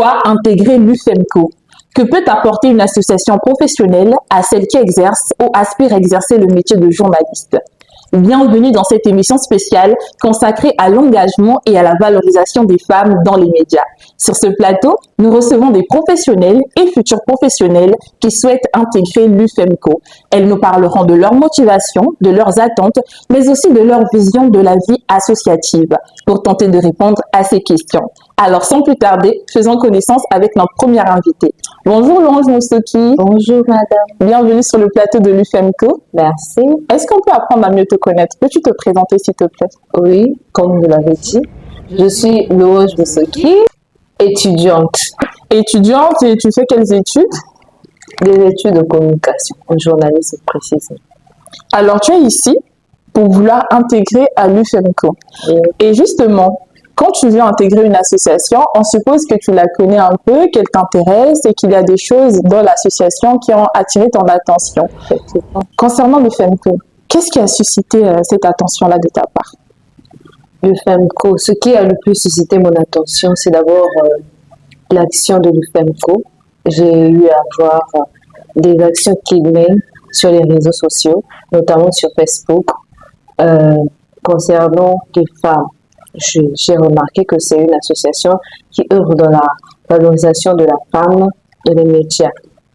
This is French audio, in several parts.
Pourquoi intégrer l'UFEMCO? Que peut apporter une association professionnelle à celle qui exerce ou aspire à exercer le métier de journaliste? Bienvenue dans cette émission spéciale consacrée à l'engagement et à la valorisation des femmes dans les médias. Sur ce plateau, nous recevons des professionnels et futurs professionnels qui souhaitent intégrer l'UFEMCO. Elles nous parleront de leur motivation, de leurs attentes, mais aussi de leur vision de la vie associative pour tenter de répondre à ces questions. Alors, sans plus tarder, faisons connaissance avec notre première invitée. Bonjour Laurence Moussoki. Bonjour madame. Bienvenue sur le plateau de l'UFEMCO. Merci. Est-ce qu'on peut apprendre à mieux te connaître? Peux-tu te présenter s'il te plaît? Oui, comme vous l'avez dit, je suis Laurence Moussoki, étudiante. Étudiante, et tu fais quelles études? Des études de communication, en journalisme précisément. Alors, tu es ici pour vouloir intégrer à l'UFEMCO. Oui. Et justement, quand tu veux intégrer une association, on suppose que tu la connais un peu, qu'elle t'intéresse et qu'il y a des choses dans l'association qui ont attiré ton attention. Effectivement. Concernant l'UFEMCO, qu'est-ce qui a suscité cette attention-là de ta part? L'UFEMCO, ce qui a le plus suscité mon attention, c'est d'abord l'action de l'UFEMCO. J'ai eu à voir des actions qu'il mène sur les réseaux sociaux, notamment sur Facebook, concernant les femmes. J'ai remarqué que c'est une association qui œuvre dans la valorisation de la femme et les médias.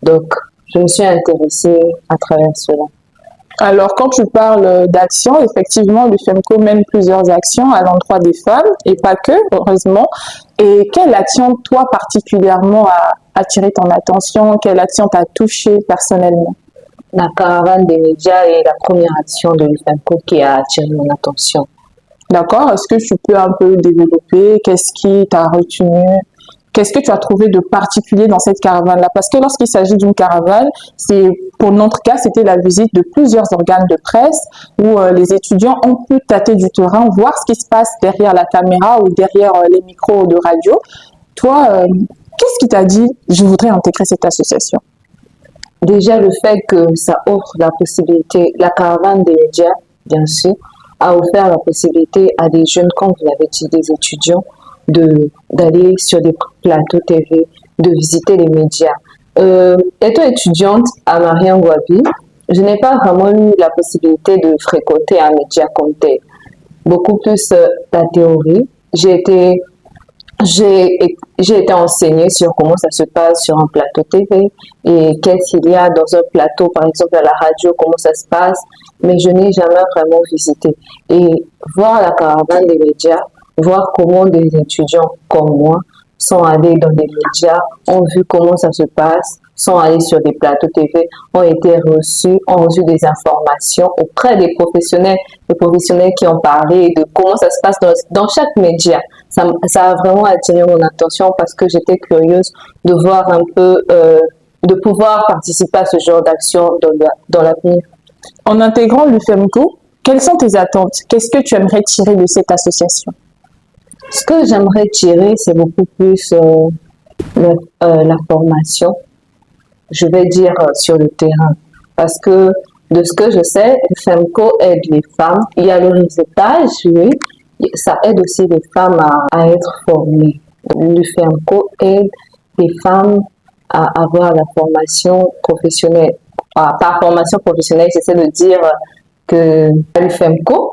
Donc, je me suis intéressée à travers cela. Alors, quand tu parles d'action, effectivement, l'UFEMCO mène plusieurs actions à l'endroit des femmes, et pas que, heureusement. Et quelle action, toi, particulièrement, a attiré ton attention? Quelle action t'a touché personnellement? La caravane des médias est la première action de l'UFEMCO qui a attiré mon attention. D'accord. Est-ce que tu peux un peu développer? Qu'est-ce qui t'a retenu? Qu'est-ce que tu as trouvé de particulier dans cette caravane-là? Parce que lorsqu'il s'agit d'une caravane, pour notre cas, c'était la visite de plusieurs organes de presse où les étudiants ont pu tâter du terrain, voir ce qui se passe derrière la caméra ou derrière les micros de radio. Toi, qu'est-ce qui t'a dit « je voudrais intégrer cette association » ? Déjà, le fait que ça offre la possibilité, la caravane des médias, bien sûr, a offert la possibilité à des jeunes, comme vous l'avez dit, des étudiants, d'aller sur des plateaux TV, de visiter les médias. Étant étudiante à Mariangoabi, je n'ai pas vraiment eu la possibilité de fréquenter un média comme tel. Beaucoup plus la théorie. J'ai été enseignée sur comment ça se passe sur un plateau TV et qu'est-ce qu'il y a dans un plateau, par exemple à la radio, comment ça se passe, mais je n'ai jamais vraiment visité. Et voir la caravane des médias, voir comment des étudiants comme moi sont allés dans des médias, ont vu comment ça se passe, sont allés sur des plateaux TV, ont été reçus, ont reçu des informations auprès des professionnels qui ont parlé de comment ça se passe dans chaque média. Ça a vraiment attiré mon attention parce que j'étais curieuse de voir un peu, de pouvoir participer à ce genre d'action dans l'avenir. En intégrant l'UFEMCO, quelles sont tes attentes? Qu'est-ce que tu aimerais tirer de cette association? Ce que j'aimerais tirer, c'est beaucoup plus la formation, je vais dire sur le terrain. Parce que de ce que je sais, l'UFEMCO aide les femmes. Il y a le réseautage, oui, ça aide aussi les femmes à être formées. L'UFEMCO aide les femmes à avoir la formation professionnelle. Par formation professionnelle, j'essaie de dire que l'UFEMCO,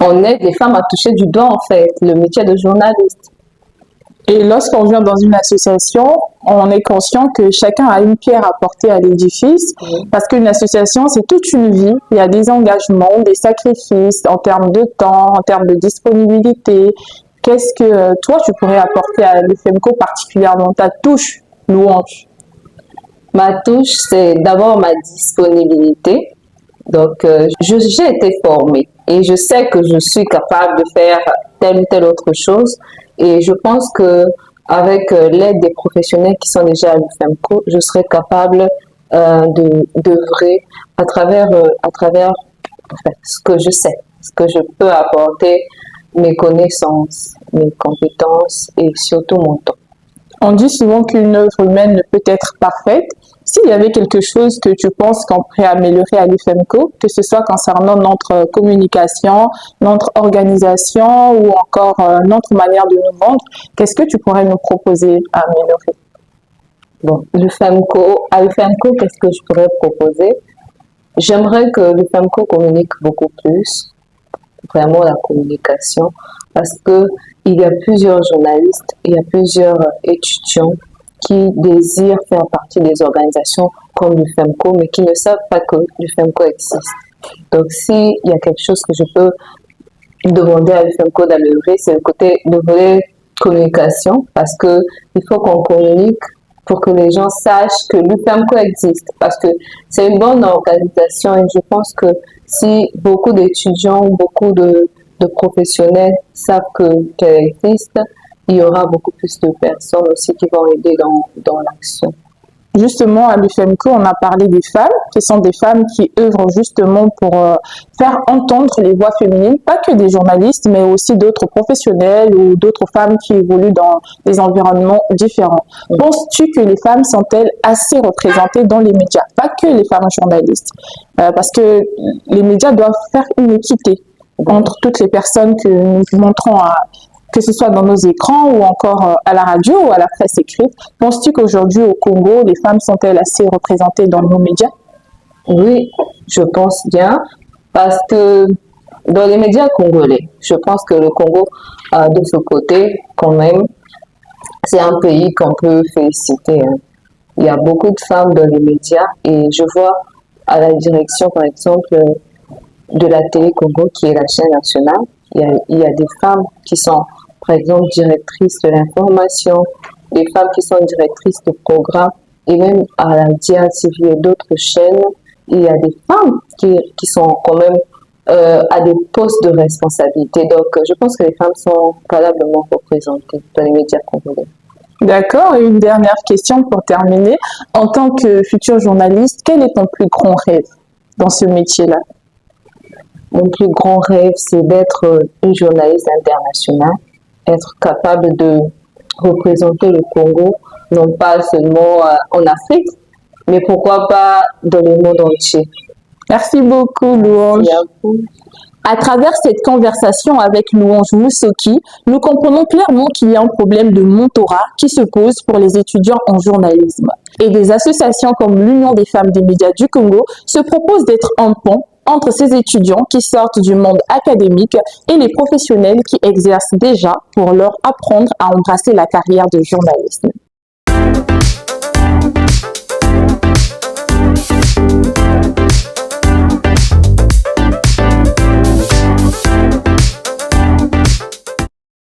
on aide les femmes à toucher du doigt, en fait, le métier de journaliste. Et lorsqu'on vient dans une association, on est conscient que chacun a une pierre à porter à l'édifice, parce qu'une association, c'est toute une vie. Il y a des engagements, des sacrifices en termes de temps, en termes de disponibilité. Qu'est-ce que toi, tu pourrais apporter à l'UFEMCO, particulièrement ta touche, Louange? Ma touche, c'est d'abord ma disponibilité. Donc, j'ai été formée et je sais que je suis capable de faire telle ou telle autre chose. Et je pense que avec l'aide des professionnels qui sont déjà à l'UFEMCO, je serai capable d'œuvrer à travers en fait, ce que je sais, ce que je peux apporter, mes connaissances, mes compétences et surtout mon temps. On dit souvent qu'une œuvre humaine ne peut être parfaite. S'il y avait quelque chose que tu penses qu'on pourrait améliorer à l'IFEMCO, que ce soit concernant notre communication, notre organisation ou encore notre manière de nous vendre, qu'est-ce que tu pourrais nous proposer à améliorer? Bon, à l'IFEMCO, qu'est-ce que je pourrais proposer? J'aimerais que l'IFEMCO communique beaucoup plus, vraiment la communication, parce que il y a plusieurs journalistes, il y a plusieurs étudiants qui désirent faire partie des organisations comme l'IFEMCO, mais qui ne savent pas que l'IFEMCO existe. Donc, s'il y a quelque chose que je peux demander à l'IFEMCO d'améliorer, c'est le côté de volet communication, parce que il faut qu'on communique pour que les gens sachent que l'IFEMCO existe, parce que c'est une bonne organisation et je pense que si beaucoup d'étudiants, beaucoup de professionnels savent qu'elle existe, il y aura beaucoup plus de personnes aussi qui vont aider dans l'action. Justement, à l'IFEMCO, on a parlé des femmes, qui sont des femmes qui œuvrent justement pour faire entendre les voix féminines, pas que des journalistes, mais aussi d'autres professionnels ou d'autres femmes qui évoluent dans des environnements différents. Penses-tu que les femmes sont-elles assez représentées dans les médias, pas que les femmes journalistes, parce que les médias doivent faire une équité entre toutes les personnes que nous montrons que ce soit dans nos écrans ou encore à la radio ou à la presse écrite. Penses-tu qu'aujourd'hui au Congo, les femmes sont-elles assez représentées dans nos médias? Oui, je pense bien, parce que dans les médias congolais, je pense que le Congo, de ce côté, quand même, c'est un pays qu'on peut féliciter. Il y a beaucoup de femmes dans les médias et je vois à la direction, par exemple, de la télé Congo, qui est la chaîne nationale, il y a des femmes qui sont, par exemple, directrices de l'information, des femmes qui sont directrices de programmes, et même à la DIA-TV et d'autres chaînes, il y a des femmes qui sont quand même à des postes de responsabilité. Donc, je pense que les femmes sont valablement représentées dans les médias congolais. D'accord. Et une dernière question pour terminer. En tant que futur journaliste, quel est ton plus grand rêve dans ce métier-là? Mon plus grand rêve, c'est d'être une journaliste internationale, être capable de représenter le Congo, non pas seulement en Afrique, mais pourquoi pas dans le monde entier. Merci beaucoup, Louange. Merci à vous. À travers cette conversation avec Louange Moussoki, nous comprenons clairement qu'il y a un problème de mentorat qui se pose pour les étudiants en journalisme. Et des associations comme l'Union des femmes des médias du Congo se proposent d'être un pont entre ces étudiants qui sortent du monde académique et les professionnels qui exercent déjà pour leur apprendre à embrasser la carrière de journalisme.